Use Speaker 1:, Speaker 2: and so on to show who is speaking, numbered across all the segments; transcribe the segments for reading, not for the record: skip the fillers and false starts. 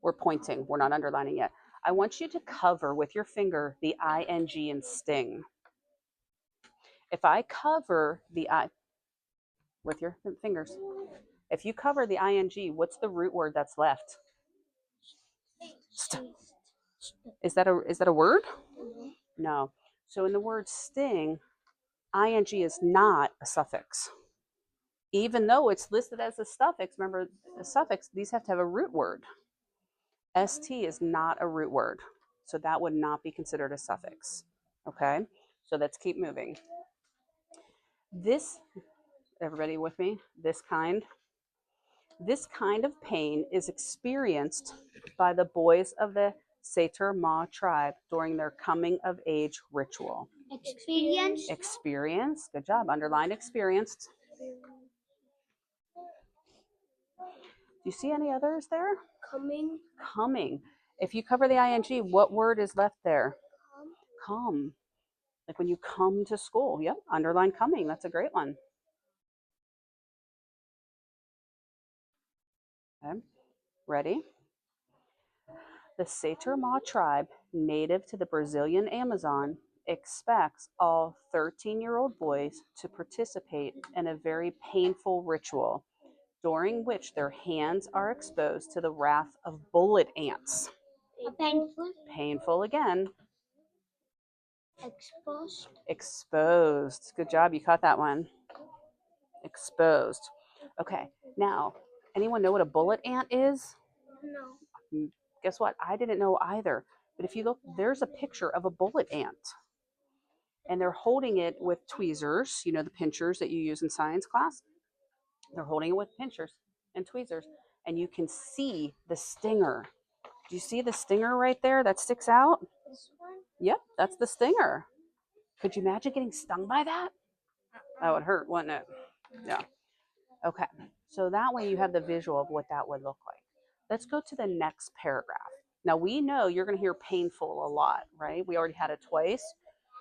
Speaker 1: We're pointing. We're not underlining yet. I want you to cover with your finger the ing in sting. If I cover the I with your fingers, if you cover the ing, what's the root word that's left? Is that a word? No. So in the word sting, ing is not a suffix. Even though it's listed as a suffix, remember the suffix, these have to have a root word. St is not a root word. So that would not be considered a suffix. Okay? So let's keep moving. This, everybody with me? This kind of pain is experienced by the boys of the Seter Ma tribe during their coming of age ritual. Experience. Good job. Underline experienced. Do you see any others there? Coming. If you cover the ing, what word is left there? Come. Like when you come to school. Yep. Underline coming. That's a great one. Okay. Ready? The Seter Ma tribe, native to the Brazilian Amazon, expects all 13-year-old boys to participate in a very painful ritual during which their hands are exposed to the wrath of bullet ants. Painful again. Exposed. Good job. You caught that one. Exposed. Okay. Now, anyone know what a bullet ant is? No. Guess what? I didn't know either. But if you look, there's a picture of a bullet ant. And they're holding it with tweezers, you know, the pinchers that you use in science class. They're holding it with pinchers and tweezers. And you can see the stinger. Do you see the stinger right there that sticks out? This one? Yep, that's the stinger. Could you imagine getting stung by that? That would hurt, wouldn't it? Yeah. Okay. So that way you have the visual of what that would look like. Let's go to the next paragraph. Now we know you're going to hear painful a lot, right? We already had it twice.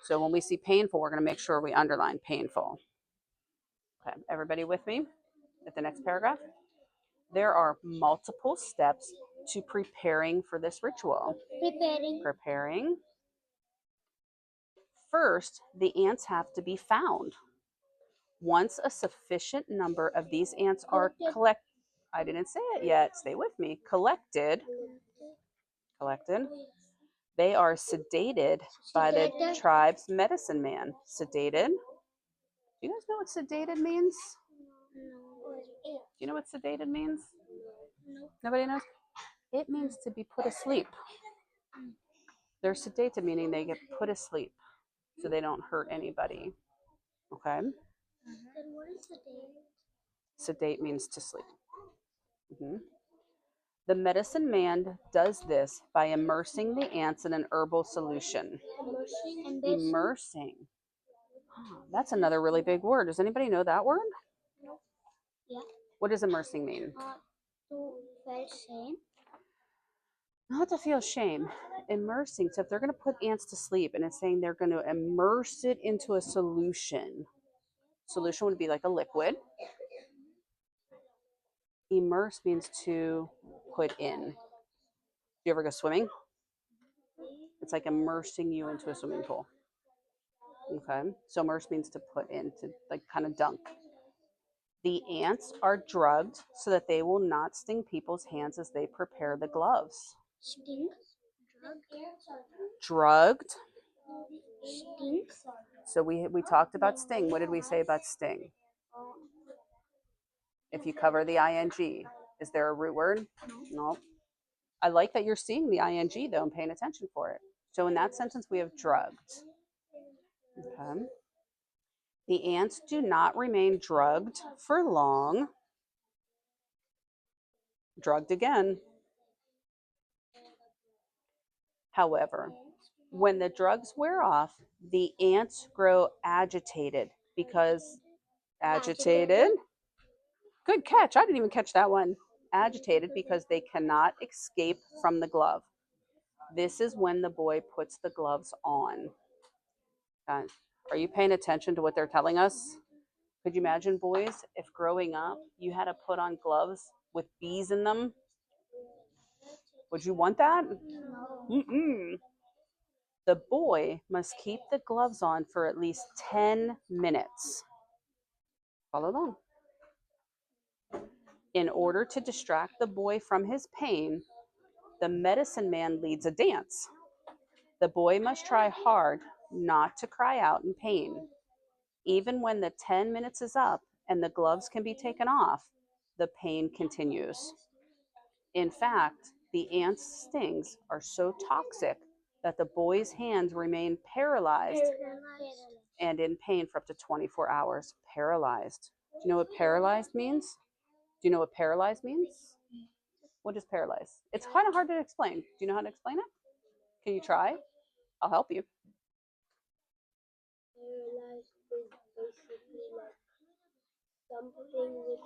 Speaker 1: So when we see painful, we're going to make sure we underline painful. Okay, everybody with me at the next paragraph? There are multiple steps to preparing for this ritual. Preparing. First, the ants have to be found. Once a sufficient number of these ants are collected, I didn't say it yet, stay with me, collected, they are sedated by the tribe's medicine man. Sedated. Do you guys know what sedated means? Do you know what sedated means? Nobody knows? It means to be put asleep. They're sedated, meaning they get put asleep so they don't hurt anybody. Okay? Then what is sedate? Sedate means to sleep. The medicine man does this by immersing the ants in an herbal solution. Immersing. Oh, that's another really big word. Does anybody know that word? No. Yeah. What does immersing mean? To feel shame. Not to feel shame. Immersing. So if they're going to put ants to sleep and it's saying they're going to immerse it into a solution. Solution would be like a liquid. Immerse means to put in. Do you ever go swimming? It's like immersing you into a swimming pool. Okay, so immerse means to put in, to like kind of dunk. The ants are drugged so that they will not sting people's hands as they prepare the gloves. Sting? Drugged. Sting? So we talked about sting. What did we say about sting? If you cover the ing, is there a root word? No. I like that you're seeing the ing though and paying attention for it. So in that sentence we have drugged. Okay. The ants do not remain drugged for long. Drugged again. However, when the drugs wear off, the ants grow agitated because agitated. Good catch. I didn't even catch that one. Agitated because they cannot escape from the glove. This is when the boy puts the gloves on. Are you paying attention to what they're telling us? Could you imagine, boys, if growing up you had to put on gloves with bees in them? Would you want that?
Speaker 2: No.
Speaker 1: Mm-mm. The boy must keep the gloves on for at least 10 minutes. Follow along. In order to distract the boy from his pain, the medicine man leads a dance. The boy must try hard not to cry out in pain. Even when the 10 minutes is up and the gloves can be taken off, the pain continues. In fact, the ant's stings are so toxic that the boy's hands remain paralyzed and in pain for up to 24 hours. Paralyzed. Do you know what paralyzed means? Do you know what paralyzed means? What is paralyzed? It's kind of hard to explain. Do you know how to explain it? Can you try? I'll help you.
Speaker 2: Paralyzed is basically like something which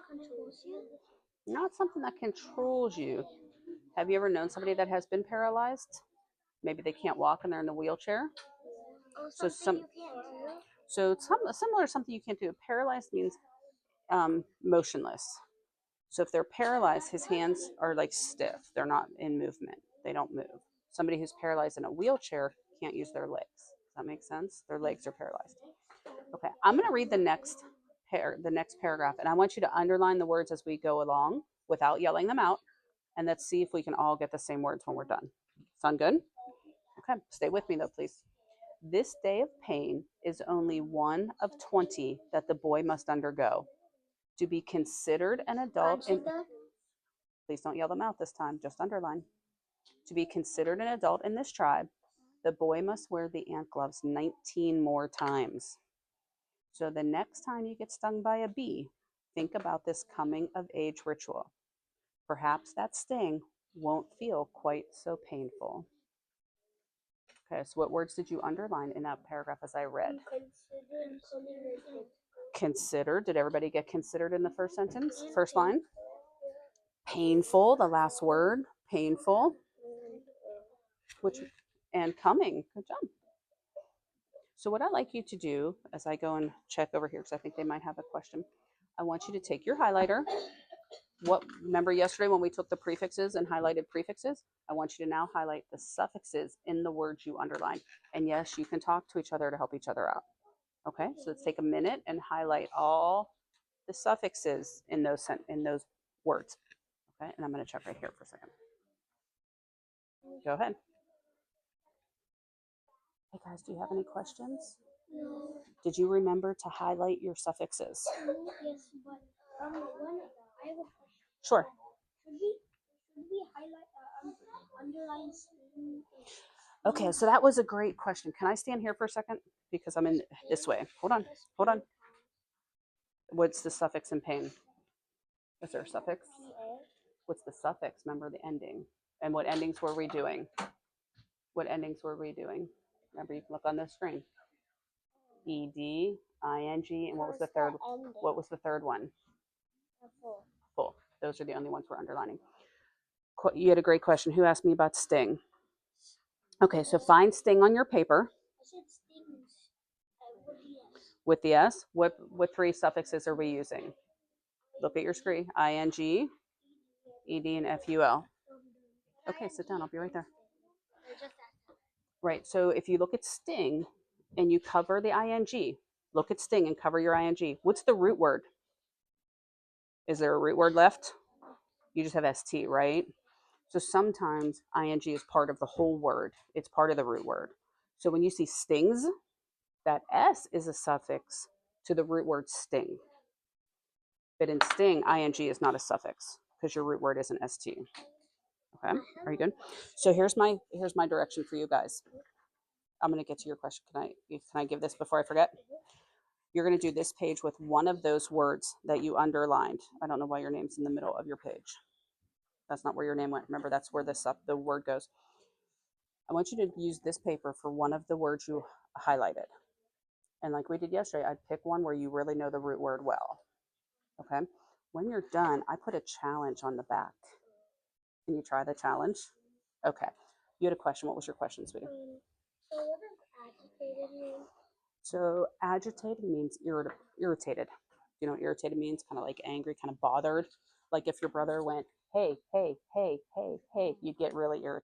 Speaker 2: controls you.
Speaker 1: Not something that controls you. Have you ever known somebody that has been paralyzed? Maybe they can't walk and they're in the wheelchair.
Speaker 2: Oh,
Speaker 1: So
Speaker 2: something you can't do.
Speaker 1: So it's similar to something you can't do. Paralyzed means motionless. So if they're paralyzed, his hands are like stiff. They're not in movement. They don't move. Somebody who's paralyzed in a wheelchair can't use their legs. Does that make sense? Their legs are paralyzed. Okay, I'm going to read the next paragraph, and I want you to underline the words as we go along without yelling them out, and let's see if we can all get the same words when we're done. Sound good? Okay, stay with me though, please. This day of pain is only one of 20 that the boy must undergo. To be considered an adult in, please don't yell them out this time, just underline. To be considered an adult in this tribe, the boy must wear the ant gloves 19 more times. So the next time you get stung by a bee, think about this coming of age ritual. Perhaps that sting won't feel quite so painful. Okay, so what words did you underline in that paragraph as I read? Consider. Did everybody get considered in the first sentence? First line? Painful, the last word. Painful. Which, and coming. Good job. So what I'd like you to do as I go and check over here, because I think they might have a question, I want you to take your highlighter. Remember yesterday when we took the prefixes and highlighted prefixes? I want you to now highlight the suffixes in the words you underlined. And yes, you can talk to each other to help each other out. Okay, so let's take a minute and highlight all the suffixes in those words. Okay, and I'm going to check right here for a second. Go ahead. Hey guys, do you have any questions?
Speaker 2: No.
Speaker 1: Did you remember to highlight your suffixes?
Speaker 2: Yes, but I have a question.
Speaker 1: Sure.
Speaker 2: Should we highlight underline?
Speaker 1: Okay, so that was a great question. Can I stand here for a second? Because I'm in this way. Hold on. Hold on. What's the suffix in pain? Is there a suffix? What's the suffix? Remember the ending. And what endings were we doing? What endings were we doing? Remember, you can look on the screen. ED, ING, and what was the third? What was the third one? Full. Those are the only ones we're underlining. You had a great question. Who asked me about sting? Okay, so find sting on your paper.
Speaker 2: I said stings
Speaker 1: with the S. What three suffixes are we using? Look at your screen. ING, ED, and FUL. Okay, sit down. I'll be right there. Right, so if you look at sting and you cover the ING, look at sting and cover your ING. What's the root word? Is there a root word left? You just have ST, right? So sometimes ING is part of the whole word. It's part of the root word. So when you see stings, that S is a suffix to the root word sting. But in sting, ING is not a suffix because your root word isn't ST. Okay, are you good? So here's my direction for you guys. I'm going to get to your question. Can I give this before I forget? You're going to do this page with one of those words that you underlined. I don't know why your name's in the middle of your page. That's not where your name went. Remember, that's where the word goes. I want you to use this paper for one of the words you highlighted. And like we did yesterday, I'd pick one where you really know the root word well. Okay? When you're done, I put a challenge on the back. Can you try the challenge? Okay. You had a question. What was your question, sweetie?
Speaker 2: So what does agitated mean?
Speaker 1: So agitated means irritated. You know what irritated means? Kind of like angry, kind of bothered. Like if your brother went, hey, hey, hey, hey, hey, you'd get really irritated.